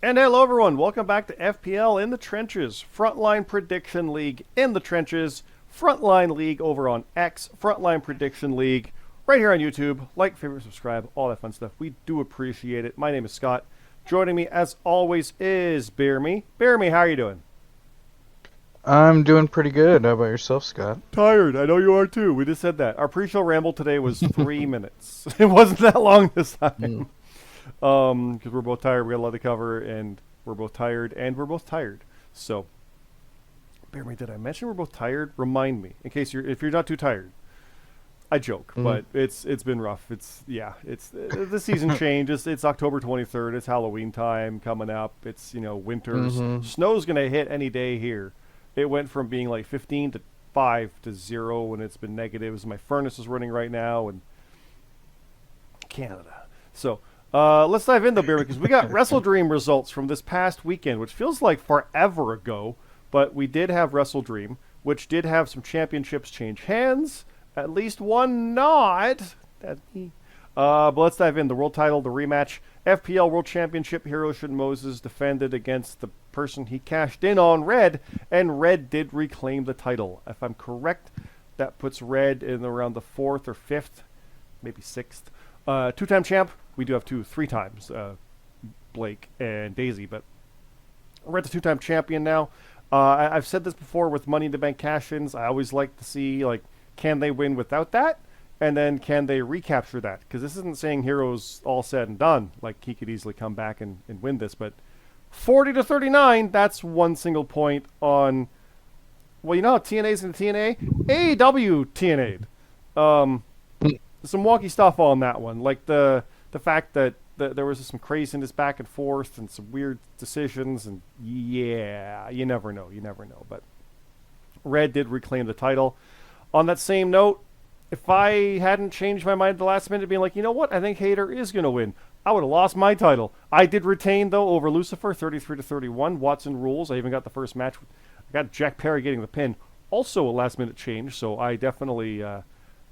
And hello everyone, welcome back to FPL in the Trenches, Frontline Prediction League in the Trenches, Frontline League over on X, Frontline Prediction League right here on YouTube. Like, favorite, subscribe, all that fun stuff. We do appreciate it. My name is Scott. Joining me as always is BeerMe. BeerMe, how are you doing? I'm doing pretty good. How about yourself, Scott? Tired, I know you are too. We just said that. Our pre-show ramble today was 3 minutes. It wasn't that long this time. Because we're both tired, we got a lot to cover, and we're both tired, and we're both tired. So, bear me, did I mention we're both tired? Remind me, in case if you're not too tired. I joke, but it's been rough. It's the season changes. It's October 23rd. It's Halloween time coming up. It's winters. Snow's gonna hit any day here. It went from being like 15 to 5 to 0, and it's been negatives. My furnace is running right now, and Canada. So. Let's dive in though, Beer, because we got WrestleDream results from this past weekend, which feels like forever ago, but we did have WrestleDream, which did have some championships change hands, at least one not. That's me. But let's dive in. The world title, the rematch, FPL World Championship, Hiroshi Moses defended against the person he cashed in on, Red, and Red did reclaim the title. If I'm correct, that puts Red in around the 4th or 5th, maybe 6th. Two-time champ. We do have three times, Blake and Daisy, but we're at the two-time champion now. I've said this before with Money in the Bank cash-ins. I always like to see, can they win without that? And then can they recapture that? Because this isn't saying Hero's all said and done. Like, he could easily come back and win this. But 40 to 39, that's one single point on, well, TNA's in the TNA. AEW TNA'd. Some wonky stuff on that one. Like the fact that there was some craziness back and forth and some weird decisions, and yeah, you never know. But Red did reclaim the title. On that same note, if I hadn't changed my mind at the last minute, being like, you know what, I think Hater is going to win, I would have lost my title. I did retain, though, over Lucifer, 33 to 31. Watson rules. I even got the first match. I got Jack Perry getting the pin. Also a last-minute change, so I definitely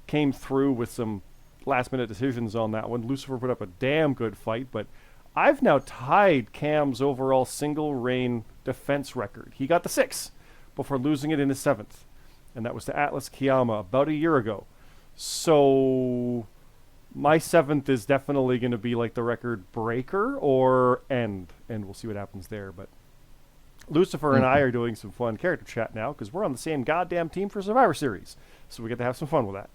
came through with some last-minute decisions on that one. Lucifer put up a damn good fight, but I've now tied Cam's overall single-reign defense record. He got the 6 before losing it in his 7th, and that was to Atlas Kiyama about a year ago. So my 7th is definitely going to be like the record breaker or end, and we'll see what happens there. But Lucifer and I are doing some fun character chat now because we're on the same goddamn team for Survivor Series, so we get to have some fun with that.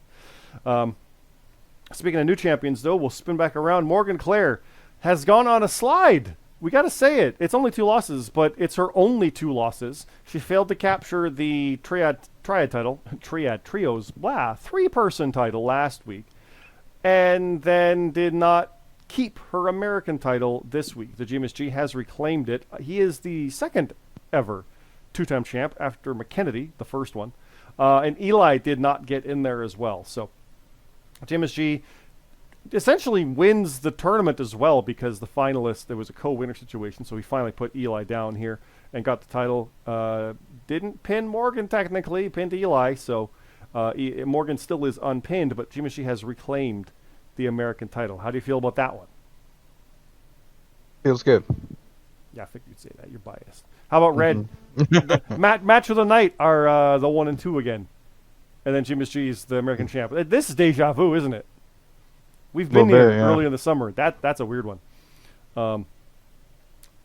Speaking of new champions, though, we'll spin back around. Morgan Claire has gone on a slide. We got to say it. It's only 2 losses, but it's her only 2 losses. She failed to capture the triad title, trios, 3-person title last week, and then did not keep her American title this week. The GMSG has reclaimed it. He is the second ever 2-time champ after McKennedy, the first one. And Eli did not get in there as well. So GMSG essentially wins the tournament as well because the finalist, there was a co-winner situation, so he finally put Eli down here and got the title. Didn't pin Morgan technically, pinned Eli, so Morgan still is unpinned, but GMSG has reclaimed the American title. How do you feel about that one? Feels good. Yeah, I figured you'd say that. You're biased. How about Red? Match of the night are the 1 and 2 again. And then GMSG is the American champ. This is deja vu, isn't it? We've been here early in the summer. That's a weird one.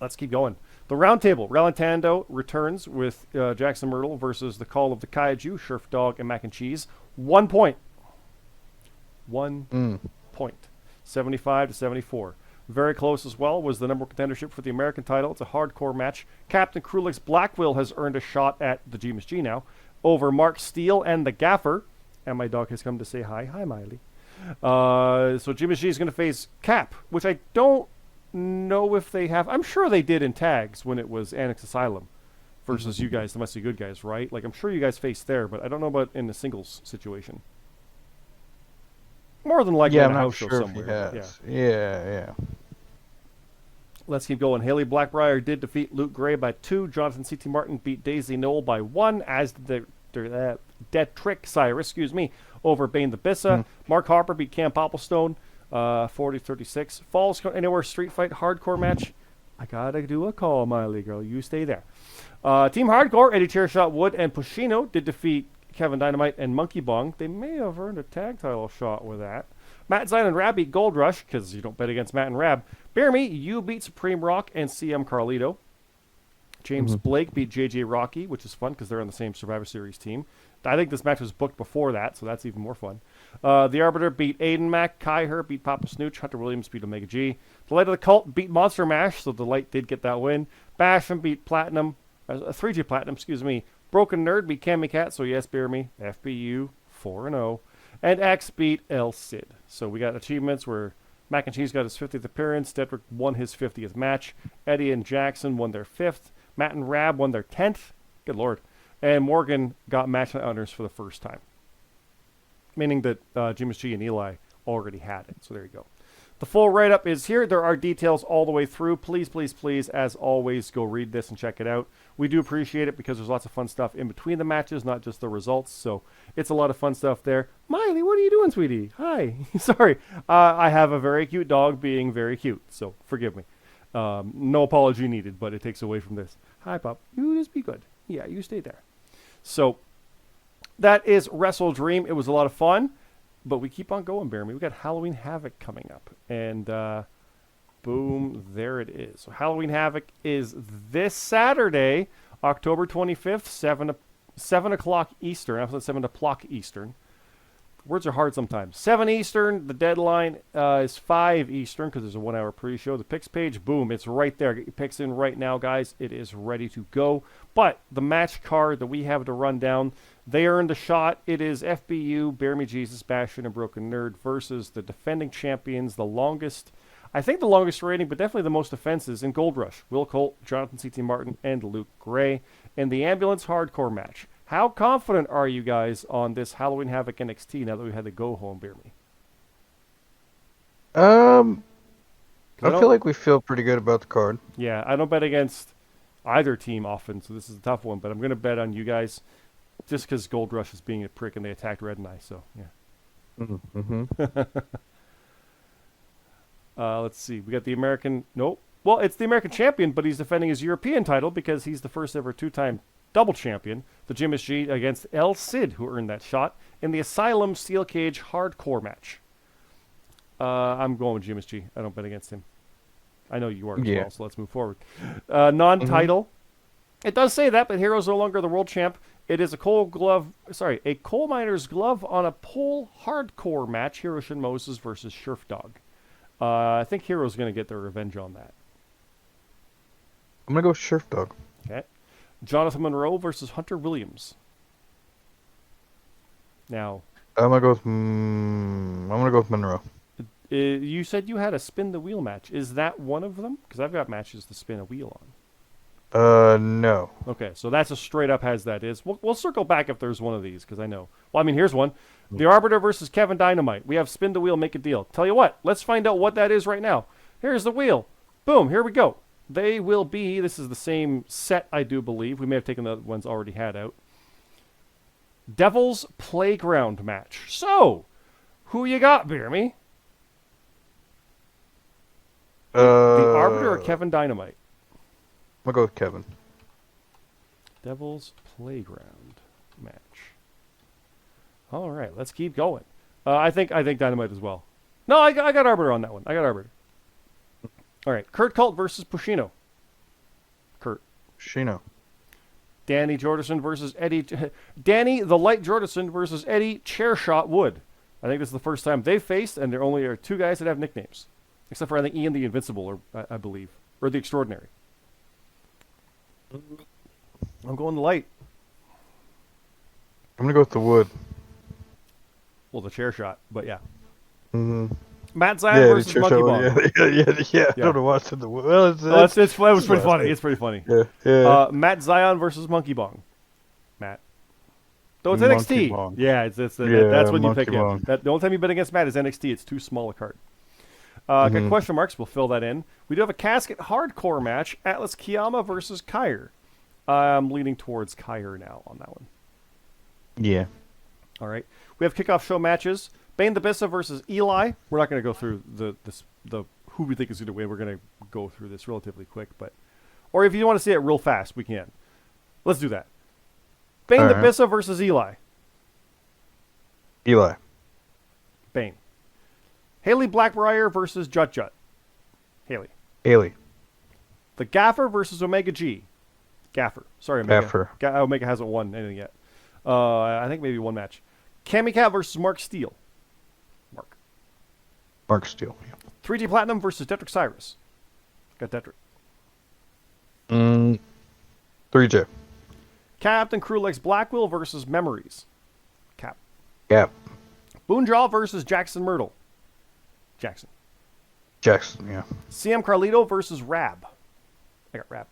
Let's keep going. The round table. Ralantando returns with Jackson Myrtle versus the Call of the Kaiju, Sheriff Dog, and Mac and Cheese. 1 point. 1 point. 75 to 74. Very close as well was the number 1 contendership for the American title. It's a hardcore match. Captain Krulix Blackwill has earned a shot at the GMSG now over Mark Steele and the Gaffer. And my dog has come to say hi. Hi, Miley. So GMSG is going to face Cap, which I don't know if they have. I'm sure they did in tags when it was Annex Asylum versus you guys, the Must Be Good guys, right? Like, I'm sure you guys faced there, but I don't know about in the singles situation. More than likely in a house show somewhere. Yeah. Let's keep going. Haley Blackbriar did defeat Luke Gray by 2. Jonathan C.T. Martin beat Daisy Noel by 1, as did the Dead Trick Cyrus, over Bane the Bissa. Mark Harper beat Cam Popplestone 40-36. Falls Anywhere Street Fight hardcore match. I gotta do a call, Miley girl. You stay there. Team Hardcore, Eddie Chairshot Wood and Pushino did defeat Kevin Dynamite and Monkey Bong. They may have earned a tag title shot with that. Matt Zion and Rab beat Gold Rush, because you don't bet against Matt and Rab. BeerMe, you beat Supreme Rock and CM Carlito. James Blake beat JJ Rocky, which is fun because they're on the same Survivor Series team. I think this match was booked before that, so that's even more fun. The Arbiter beat Aiden Mack. Kai Her beat Papa Snooch. Hunter Williams beat Omega G. The Light of the Cult beat Monster Mash, so the Light did get that win. Basham beat Platinum. 3G Platinum, excuse me. Broken Nerd beat Cammy Cat, so yes, BeerMe. FBU 4-0. And X beat El Cid. So we got achievements where Mac and Cheese got his 50th appearance. Dedrick won his 50th match. Eddie and Jackson won their 5th. Matt and Rab won their 10th. Good Lord. And Morgan got match honors for the first time. Meaning that James G and Eli already had it. So there you go. The full write-up is here. There are details all the way through. Please, please, please, as always, go read this and check it out. We do appreciate it because there's lots of fun stuff in between the matches, not just the results. So it's a lot of fun stuff there. Miley, what are you doing, sweetie? Hi. Sorry. I have a very cute dog being very cute, so forgive me. No apology needed, but it takes away from this. Hi, Pop. You just be good. Yeah, you stay there. So that is WrestleDream. It was a lot of fun. But we keep on going, BeerMe. We got Halloween Havoc coming up. And boom, there it is. So Halloween Havoc is this Saturday, October 25th, 7 o'clock Eastern. I said 7 o'clock Eastern. Words are hard sometimes. 7 Eastern. The deadline is 5 Eastern because there's a 1 hour pre-show. The picks page, boom, it's right there. Get your picks in right now, guys. It is ready to go. But the match card that we have to run down, they earned a shot. It is FBU, BeerMe Jesus, Bastion, and Broken Nerd versus the defending champions, the longest rating, but definitely the most offenses in Gold Rush. Will Colt, Jonathan C.T. Martin, and Luke Gray in the Ambulance Hardcore match. How confident are you guys on this Halloween Havoc NXT now that we had to go home, BeerMe? I feel like we feel pretty good about the card. Yeah, I don't bet against either team often, so this is a tough one, but I'm going to bet on you guys just because Gold Rush is being a prick and they attacked Red and I, so yeah. Let's see. We got the American... Nope. Well, it's the American champion, but he's defending his European title because he's the first ever two-time double champion. The Jim G against El Cid, who earned that shot in the Asylum Steel Cage Hardcore match. I'm going with Jim G. I don't bet against him. I know you are as well, so let's move forward. Non-title. It does say that, but Hero's no longer the world champ. It is a coal miner's glove on a pole hardcore match. Hiro Shin Moses versus Sheriff Dog. I think Hero's going to get their revenge on that. I'm going to go with Sheriff Dog. Okay. Jonathan Monroe versus Hunter Williams. Now, I'm gonna go with Monroe. You said you had a spin the wheel match. Is that one of them? Because I've got matches to spin a wheel on. No. Okay, so that's a straight up as that is. We'll circle back if there's one of these because I know. Well, I mean, here's one: The Arbiter versus Kevin Dynamite. We have spin the wheel, make a deal. Tell you what, let's find out what that is right now. Here's the wheel. Boom. Here we go. They will be, this is the same set, I do believe. We may have taken the ones already had out. Devil's Playground match. So, who you got, BeerMe? The Arbiter or Kevin Dynamite? I'm going to go with Kevin. Devil's Playground match. All right, let's keep going. I think Dynamite as well. No, I got Arbiter on that one. I got Arbiter. All right, Kurt Colt versus Pushino. Kurt. Pushino. Danny Jordison versus Eddie. Danny the Light Jordison versus Eddie Chairshot Wood. I think this is the first time they've faced, and there only are two guys that have nicknames, except for I think Ian the Invincible, or I believe, or the Extraordinary. I'm going the Light. I'm gonna go with the Wood. Well, the Chairshot, but yeah. Mm-hmm. Matt Zion versus Monkey Bong. Yeah. I don't know what's in the Wood. Well, it was pretty funny. It's pretty funny. Yeah. Matt Zion versus Monkey Bong. Matt. Though it's NXT. Bong. Yeah, that's when you pick him. The only time you bet against Matt is NXT. It's too small a card. Got question marks. We'll fill that in. We do have a casket hardcore match. Atlas Kiyama versus Kyer. I'm leaning towards Kyer now on that one. Yeah. All right. We have kickoff show matches. Bane the Bissa versus Eli. We're not going to go through the who we think is going to win. We're going to go through this relatively quick, or if you want to see it real fast, we can. Let's do that. Bane All the right. Bissa versus Eli. Eli. Bane. Haley Blackbriar versus Jut Jut. Haley. Haley. The Gaffer versus Omega G. Gaffer. Sorry, Omega. Gaffer. Omega hasn't won anything yet. I think maybe one match. Cammy Cat versus Mark Steele. Mark. Mark Steele. Yeah. 3G Platinum versus Detrick Cyrus. Got Detrick. 3J. Captain Crulex Blackwell versus Memories. Cap. Gap. Boonjaw versus Jackson Myrtle. Jackson. Jackson. Yeah. CM Carlito versus Rab. I got Rab.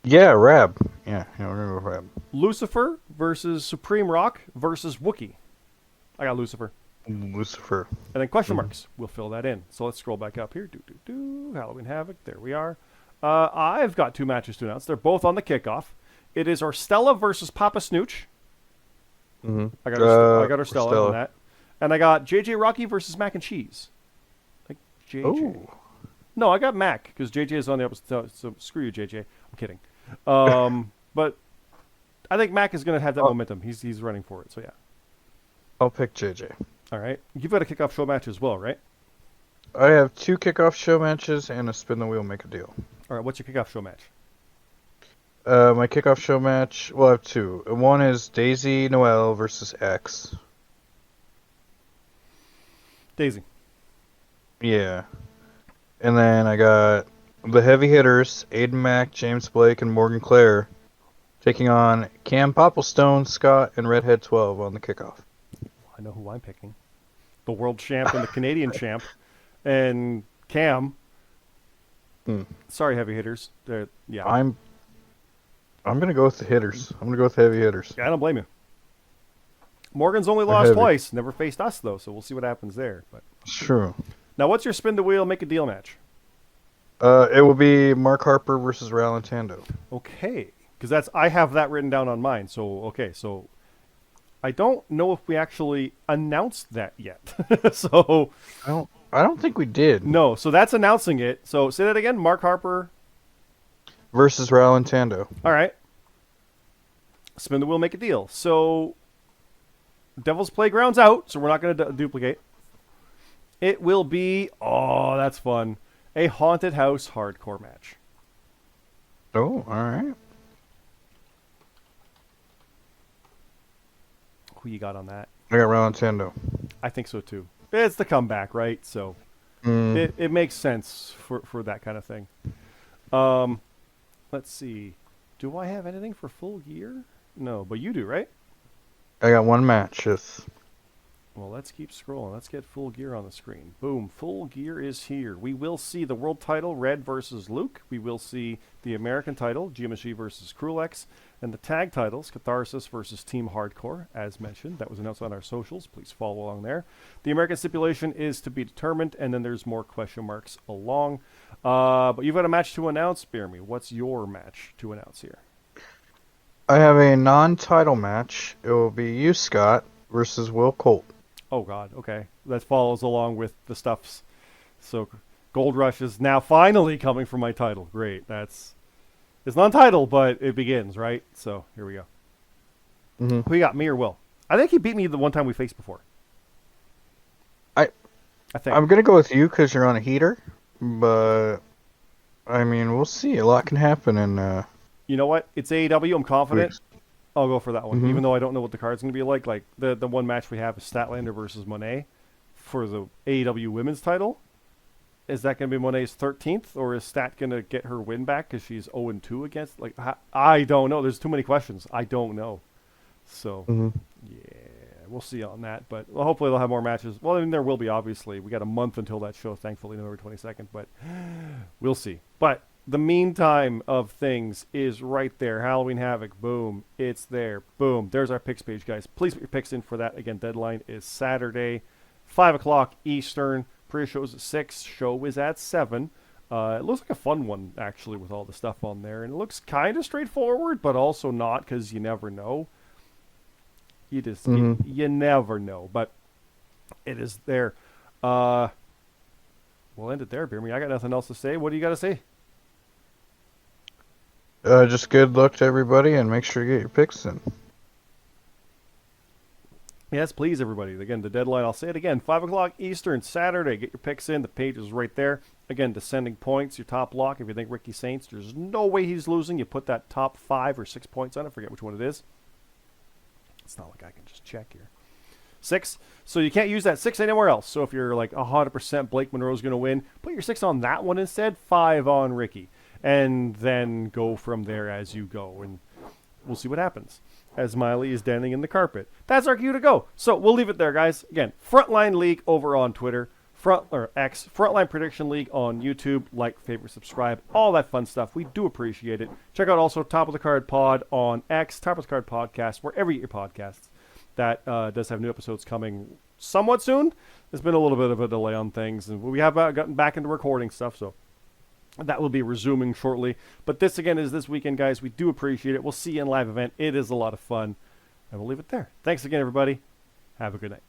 Yeah, Rab. Yeah, we're gonna go with Rab. Lucifer versus Supreme Rock versus Wookie. I got Lucifer. Lucifer. And then question marks. We'll fill that in. So let's scroll back up here. Halloween Havoc. There we are. I've got 2 matches to announce. They're both on the kickoff. It is Orstella versus Papa Snooch. Mm-hmm. I got Orstella on that. And I got JJ Rocky versus Mac and Cheese. Like JJ. Oh. No, I got Mac because JJ is on the opposite. So screw you, JJ. I'm kidding. But I think Mac is going to have that momentum. He's running for it. So yeah. I'll pick JJ. All right. You've got a kickoff show match as well, right? I have 2 kickoff show matches and a spin the wheel make a deal. All right. What's your kickoff show match? My kickoff show match, well, I have 2. One is Daisy Noel versus X. Daisy. Yeah. And then I got the heavy hitters, Aiden Mack, James Blake, and Morgan Clare, taking on Cam Popplestone, Scott, and Redhead 12 on the kickoff. I know who I'm picking. The world champ and the Canadian champ. And Cam. Sorry, heavy hitters. Yeah. I'm gonna go with the hitters. I'm gonna go with the heavy hitters. Yeah, I don't blame you. Morgan's only lost twice. Never faced us, though, so we'll see what happens there. But It's true. now, what's your spin the wheel, make a deal match? It will be Mark Harper versus Ralantando. Okay. Because I have that written down on mine. So I don't know if we actually announced that yet. So I don't think we did. no, so that's announcing it. So say that again, Mark Harper Versus Ralantando. All right. Spin the wheel, make a deal. So Devil's Playground's out, so we're not going to duplicate. It will be, oh, that's fun, a haunted house hardcore match. Oh, all right. Who you got on that? I got Ralantando. I think so too. It's the comeback, right? So it makes sense for that kind of thing. Let's see. Do I have anything for Full Gear? No, but you do, right? I got 1 match. Well, let's keep scrolling. Let's get Full Gear on the screen. Boom. Full Gear is here. We will see the world title, Red versus Luke. We will see the American title, GMSG versus Crulex. And the tag titles, Catharsis versus Team Hardcore, as mentioned. That was announced on our socials. Please follow along there. The American stipulation is to be determined, and then there's more question marks along. But you've got a match to announce, BeerMe. What's your match to announce here? I have a non-title match. It will be you, Scott, versus Will Colt. Oh, God. Okay. That follows along with the stuffs. So Gold Rush is now finally coming for my title. Great. It's non-title, but it begins, right? So here we go. Mm-hmm. Who you got, me or Will? I think he beat me the one time we faced before. I think. I'm going to go with you because you're on a heater. But, I mean, we'll see. A lot can happen in... You know what? It's AEW. I'm confident. weeks. I'll go for that one, Mhm. even though I don't know what the card's going to be like. Like the one match we have is Statlander versus Monet for the AEW Women's title. Is that going to be Monet's 13th, or is Stat going to get her win back because she's 0-2 against? Like, I don't know. There's too many questions. I don't know. So, yeah, we'll see on that. But hopefully they'll have more matches. Well, I mean, there will be, obviously. We got a month until that show, thankfully, November 22nd. But we'll see. But the meantime of things is right there. Halloween Havoc, boom. It's there. Boom. There's our picks page, guys. Please put your picks in for that. Again, deadline is Saturday, 5 o'clock Eastern. Pre-show's at 6. Show is at 7. It looks like a fun one, actually, with all the stuff on there. And it looks kind of straightforward, but also not, because you never know. You just, you never know. But it is there. we'll end it there, BeerMe. I got nothing else to say. What do you got to say? Just good luck to everybody, and make sure you get your picks in. Yes, please, everybody. Again, the deadline, I'll say it again, 5 o'clock Eastern, Saturday. Get your picks in. The page is right there. Again, descending points, your top lock. If you think Ricky Saints, there's no way he's losing. You put that top 5 or 6 points on it. Forget which one it is. It's not like I can just check here. 6. So you can't use that 6 anywhere else. So if you're like 100% Blake Monroe's going to win, put your 6 on that one instead. 5 on Ricky. And then go from there as you go. And we'll see what happens as Miley is standing in the carpet. That's our cue to go. So we'll leave it there, guys. Again, Frontline League over on Twitter, Frontline Prediction League on YouTube. Like, favorite, subscribe, all that fun stuff. We do appreciate it. Check out also Top of the Card Pod on X, Top of the Card Podcast, wherever you get your podcasts. That does have new episodes coming somewhat soon. There's been a little bit of a delay on things, and we have gotten back into recording stuff, so that will be resuming shortly. But this, again, is this weekend, guys. We do appreciate it. We'll see you in live event. It is a lot of fun. And we'll leave it there. Thanks again, everybody. Have a good night.